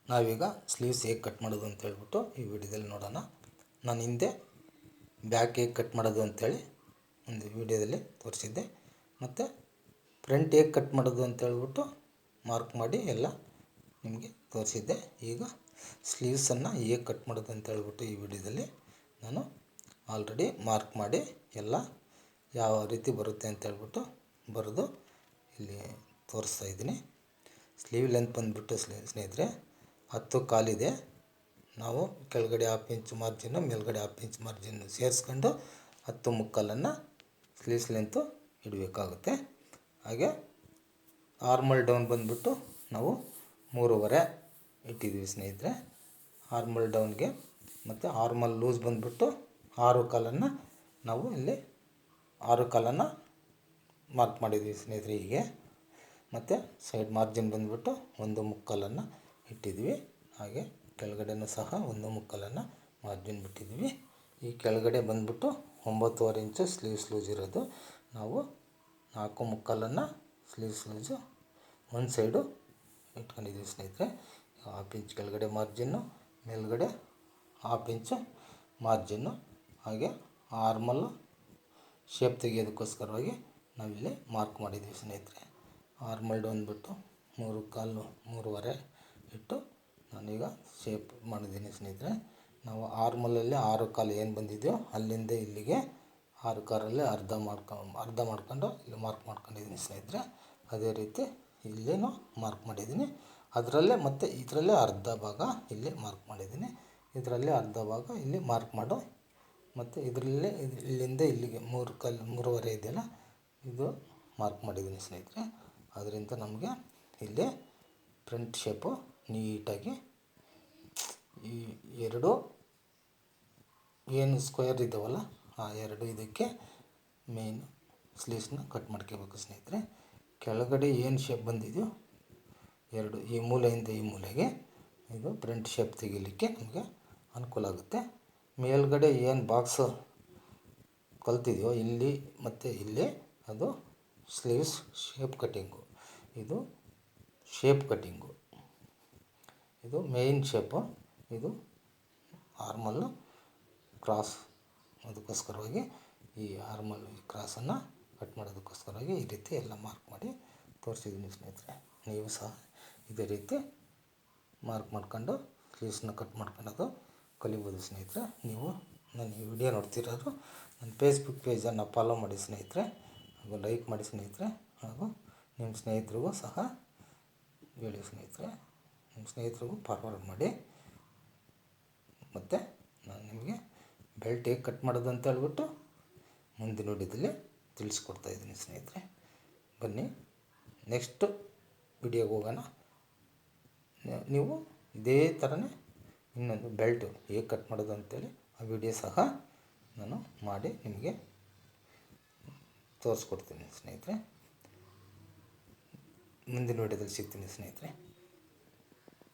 ನಾವೀಗ ಸ್ಲೀವ್ಸ್ ಹೇಗೆ ಕಟ್ ಮಾಡೋದು ಅಂತ ಹೇಳ್ಬಿಟ್ಟು ಈ ವಿಡಿಯೋದಲ್ಲಿ ನೋಡೋಣ. ನಾನು ಹಿಂದೆ ಬ್ಯಾಕ್ ಹೇಗೆ ಕಟ್ ಮಾಡೋದು ಅಂಥೇಳಿ ಒಂದು ವಿಡಿಯೋದಲ್ಲಿ ತೋರಿಸಿದ್ದೆ, ಮತ್ತು ಫ್ರಂಟ್ ಹೇಗೆ ಕಟ್ ಮಾಡೋದು ಅಂತ ಹೇಳ್ಬಿಟ್ಟು ಮಾರ್ಕ್ ಮಾಡಿ ಎಲ್ಲ ನಿಮಗೆ ತೋರಿಸಿದ್ದೆ. ಈಗ ಸ್ಲೀವ್ಸನ್ನು ಹೇಗೆ ಕಟ್ ಮಾಡೋದು ಅಂತ ಹೇಳ್ಬಿಟ್ಟು ಈ ವಿಡಿಯೋದಲ್ಲಿ ನಾನು ಆಲ್ರೆಡಿ ಮಾರ್ಕ್ ಮಾಡಿ ಎಲ್ಲ ಯಾವ ರೀತಿ ಬರುತ್ತೆ ಅಂತ ಹೇಳ್ಬಿಟ್ಟು ಬರೆದು ಇಲ್ಲಿ ತೋರಿಸ್ತಾ ಇದ್ದೀನಿ. ಸ್ಲೀವ್ ಲೆಂತ್ ಬಂದುಬಿಟ್ಟು ಸ್ನೇಹಿತರೆ 10 ಕಾಲಿದೆ. ನಾವು ಕೆಳಗಡೆ 1/2 ಇಂಚ್ ಮಾರ್ಜಿನ್ನು ಮೇಲ್ಗಡೆ 1/2 ಇಂಚ್ ಮಾರ್ಜಿನ್ನು ಸೇರಿಸ್ಕೊಂಡು 10 ಮುಕ್ಕಾಲನ್ನು ಸ್ಲೀವ್ಸ್ ಲೆಂತು ಇಡಬೇಕಾಗುತ್ತೆ. ಹಾಗೆ ಆರ್ಮಲ್ ಡೌನ್ ಬಂದುಬಿಟ್ಟು ನಾವು 3.5 ಇಟ್ಟಿದ್ದೀವಿ ಸ್ನೇಹಿತರೆ. ಆರ್ಮಲ್ ಡೌನ್ಗೆ ಮತ್ತು ಆರ್ಮಲ್ ಲೂಸ್ ಬಂದುಬಿಟ್ಟು 6 ಕಾಲನ್ನು ನಾವು ಇಲ್ಲಿ 6 ಕಾಲನ್ನು ಮಾರ್ಕ್ ಮಾಡಿದ್ದೀವಿ ಸ್ನೇಹಿತರೆ. ಹೀಗೆ ಮತ್ತು ಸೈಡ್ ಮಾರ್ಜಿನ್ ಬಂದುಬಿಟ್ಟು 1 ಮುಕ್ಕಾಲನ್ನು ಇಟ್ಟಿದ್ವಿ. ಹಾಗೆ ಕೆಳಗಡೆನೂ ಸಹ 1 ಮುಕ್ಕಾಲನ್ನು ಮಾರ್ಜಿನ್ ಬಿಟ್ಟಿದ್ವಿ. ಈ ಕೆಳಗಡೆ ಬಂದುಬಿಟ್ಟು 9.5 ಇಂಚು ಸ್ಲೀವ್ಸ್ ಲೂಸ್ ಇರೋದು. ನಾವು 4 ಮುಕ್ಕಾಲನ್ನು ಸ್ಲೀವ್ಸ್ ಲೂಸು ಒಂದು ಸೈಡು ಇಟ್ಕೊಂಡಿದ್ದೀವಿ ಸ್ನೇಹಿತರೆ. 1/2 ಇಂಚ್ ಕೆಳಗಡೆ ಮಾರ್ಜಿನ್ನು, ಮೇಲ್ಗಡೆ 1/2 ಇಂಚು ಮಾರ್ಜಿನ್ನು. ಹಾಗೆ ಆರ್ಮಲ್ಲು ಶೇಪ್ ತೆಗೆಯೋದಕ್ಕೋಸ್ಕರವಾಗಿ ನಾವಿಲ್ಲಿ ಮಾರ್ಕ್ ಮಾಡಿದ್ದೀವಿ ಸ್ನೇಹಿತರೆ. ಆರ್ಮಲ್ ಬಂದುಬಿಟ್ಟು 3 ಕಾಲು 3.5 ಇಟ್ಟು ನಾನೀಗ ಶೇಪ್ ಮಾಡಿದ್ದೀನಿ ಸ್ನೇಹಿತರೆ. ನಾವು ಆರ್ಮಲಲ್ಲಿ 6 ಕಾಲು ಏನು ಬಂದಿದೆಯೋ ಅಲ್ಲಿಂದ ಇಲ್ಲಿಗೆ 6 ಕಾಲಲ್ಲಿ ಅರ್ಧ ಮಾಡ್ಕೊಂಡು ಇಲ್ಲಿ ಮಾರ್ಕ್ ಮಾಡ್ಕೊಂಡಿದ್ದೀನಿ ಸ್ನೇಹಿತರೆ. ಅದೇ ರೀತಿ ಇಲ್ಲಿನೂ ಮಾರ್ಕ್ ಮಾಡಿದ್ದೀನಿ. ಅದರಲ್ಲೇ ಮತ್ತು ಇದರಲ್ಲೇ ಅರ್ಧ ಭಾಗ ಇಲ್ಲಿ ಮಾರ್ಕ್ ಮಾಡಿದ್ದೀನಿ. ಇದರಲ್ಲೇ ಅರ್ಧ ಭಾಗ ಇಲ್ಲಿ ಮಾರ್ಕ್ ಮಾಡು ಮತ್ತು ಇದರಲ್ಲೇ ಇಲ್ಲಿಂದ ಇಲ್ಲಿಗೆ 3 ಕಾಲು 3.5 ಇದೆಯಲ್ಲ, ಇದು ಮಾರ್ಕ್ ಮಾಡಿದ್ದೀನಿ ಸ್ನೇಹಿತರೆ. ಅದರಿಂದ ನಮಗೆ ಇಲ್ಲಿ ಫ್ರಂಟ್ ಶೇಪು ನೀಟಾಗಿ ಈ ಎರಡು ಏನು ಸ್ಕ್ವೇರ್ ಇದ್ದಾವಲ್ಲ ಆ ಎರಡು ಇದಕ್ಕೆ ಮೇನ್ ಸ್ಲೀವ್ಸ್ನ ಕಟ್ ಮಾಡ್ಕೋಬೇಕು ಸ್ನೇಹಿತರೆ. ಕೆಳಗಡೆ ಏನು ಶೇಪ್ ಬಂದಿದೆಯೋ ಎರಡು ಈ ಮೂಲೆಯಿಂದ ಈ ಮೂಲೆಗೆ ಇದು ಫ್ರಂಟ್ ಶೇಪ್ ತೆಗಿಲಿಕ್ಕೆ ನಮಗೆ ಅನುಕೂಲ ಆಗುತ್ತೆ. ಮೇಲ್ಗಡೆ ಏನು ಬಾಕ್ಸು ಕಲ್ತಿದೆಯೋ ಇಲ್ಲಿ ಮತ್ತು ಇಲ್ಲಿ ಅದು ಸ್ಲೀವ್ಸ್ ಶೇಪ್ ಕಟ್ಟಿಂಗು, ಇದು ಶೇಪ್ ಕಟ್ಟಿಂಗು, ಇದು ಮೇಯ್ನ್ ಶೇಪು, ಇದು ಆರ್ಮಲ್ಲು ಕ್ರಾಸ್. ಅದಕ್ಕೋಸ್ಕರವಾಗಿ ಈ ಆರ್ಮಲ್ ಕ್ರಾಸನ್ನು ಕಟ್ ಮಾಡೋದಕ್ಕೋಸ್ಕರವಾಗಿ ಈ ರೀತಿ ಎಲ್ಲ ಮಾರ್ಕ್ ಮಾಡಿ ತೋರಿಸಿದ್ದೀನಿ ಸ್ನೇಹಿತರೆ. ನೀವು ಸಹ ಇದೇ ರೀತಿ ಮಾರ್ಕ್ ಮಾಡ್ಕೊಂಡು ಸ್ಲೀವ್ಸ್ನ ಕಟ್ ಮಾಡ್ಕೊಳ್ಳೋದು ಕಲಿಬೋದು ಸ್ನೇಹಿತರೆ. ನೀವು ನನ್ನ ಈ ವಿಡಿಯೋ ನೋಡ್ತಿರೋರು ನನ್ನ ಫೇಸ್ಬುಕ್ ಪೇಜನ್ನು ಫಾಲೋ ಮಾಡಿ ಸ್ನೇಹಿತರೆ, ಹಾಗೂ ಲೈಕ್ ಮಾಡಿ ಸ್ನೇಹಿತರೆ, ಹಾಗೂ ನಿಮ್ಮ ಸ್ನೇಹಿತರಿಗೂ ಸಹ ಹೇಳಿ ಸ್ನೇಹಿತರೆ, ನಿಮ್ಮ ಸ್ನೇಹಿತರಿಗೂ ಫಾರ್ವರ್ಡ್ ಮಾಡಿ. ಮತ್ತು ನಾನು ನಿಮಗೆ ಬೆಲ್ಟ್ ಹೇಗೆ ಕಟ್ ಮಾಡೋದು ಅಂತ ಹೇಳ್ಬಿಟ್ಟು ಮುಂದಿನ ವಿಡಿಯೋದಲ್ಲಿ ತಿಳಿಸ್ಕೊಡ್ತಾಯಿದ್ದೀನಿ ಸ್ನೇಹಿತರೆ. ಬನ್ನಿ ನೆಕ್ಸ್ಟ್ ವಿಡಿಯೋಗೆ ಹೋಗೋಣ. ನೀವು ಇದೇ ಥರನೇ ಇನ್ನೊಂದು ಬೆಲ್ಟು ಹೇಗೆ ಕಟ್ ಮಾಡೋದು ಅಂತೇಳಿ ಆ ವಿಡಿಯೋ ಸಹ ನಾನು ಮಾಡಿ ನಿಮಗೆ ತೋರಿಸ್ಕೊಡ್ತೀನಿ ಸ್ನೇಹಿತರೆ. ಮುಂದಿನ ವಿಡಿಯೋದಲ್ಲಿ ಸಿಗ್ತೀನಿ ಸ್ನೇಹಿತರೆ.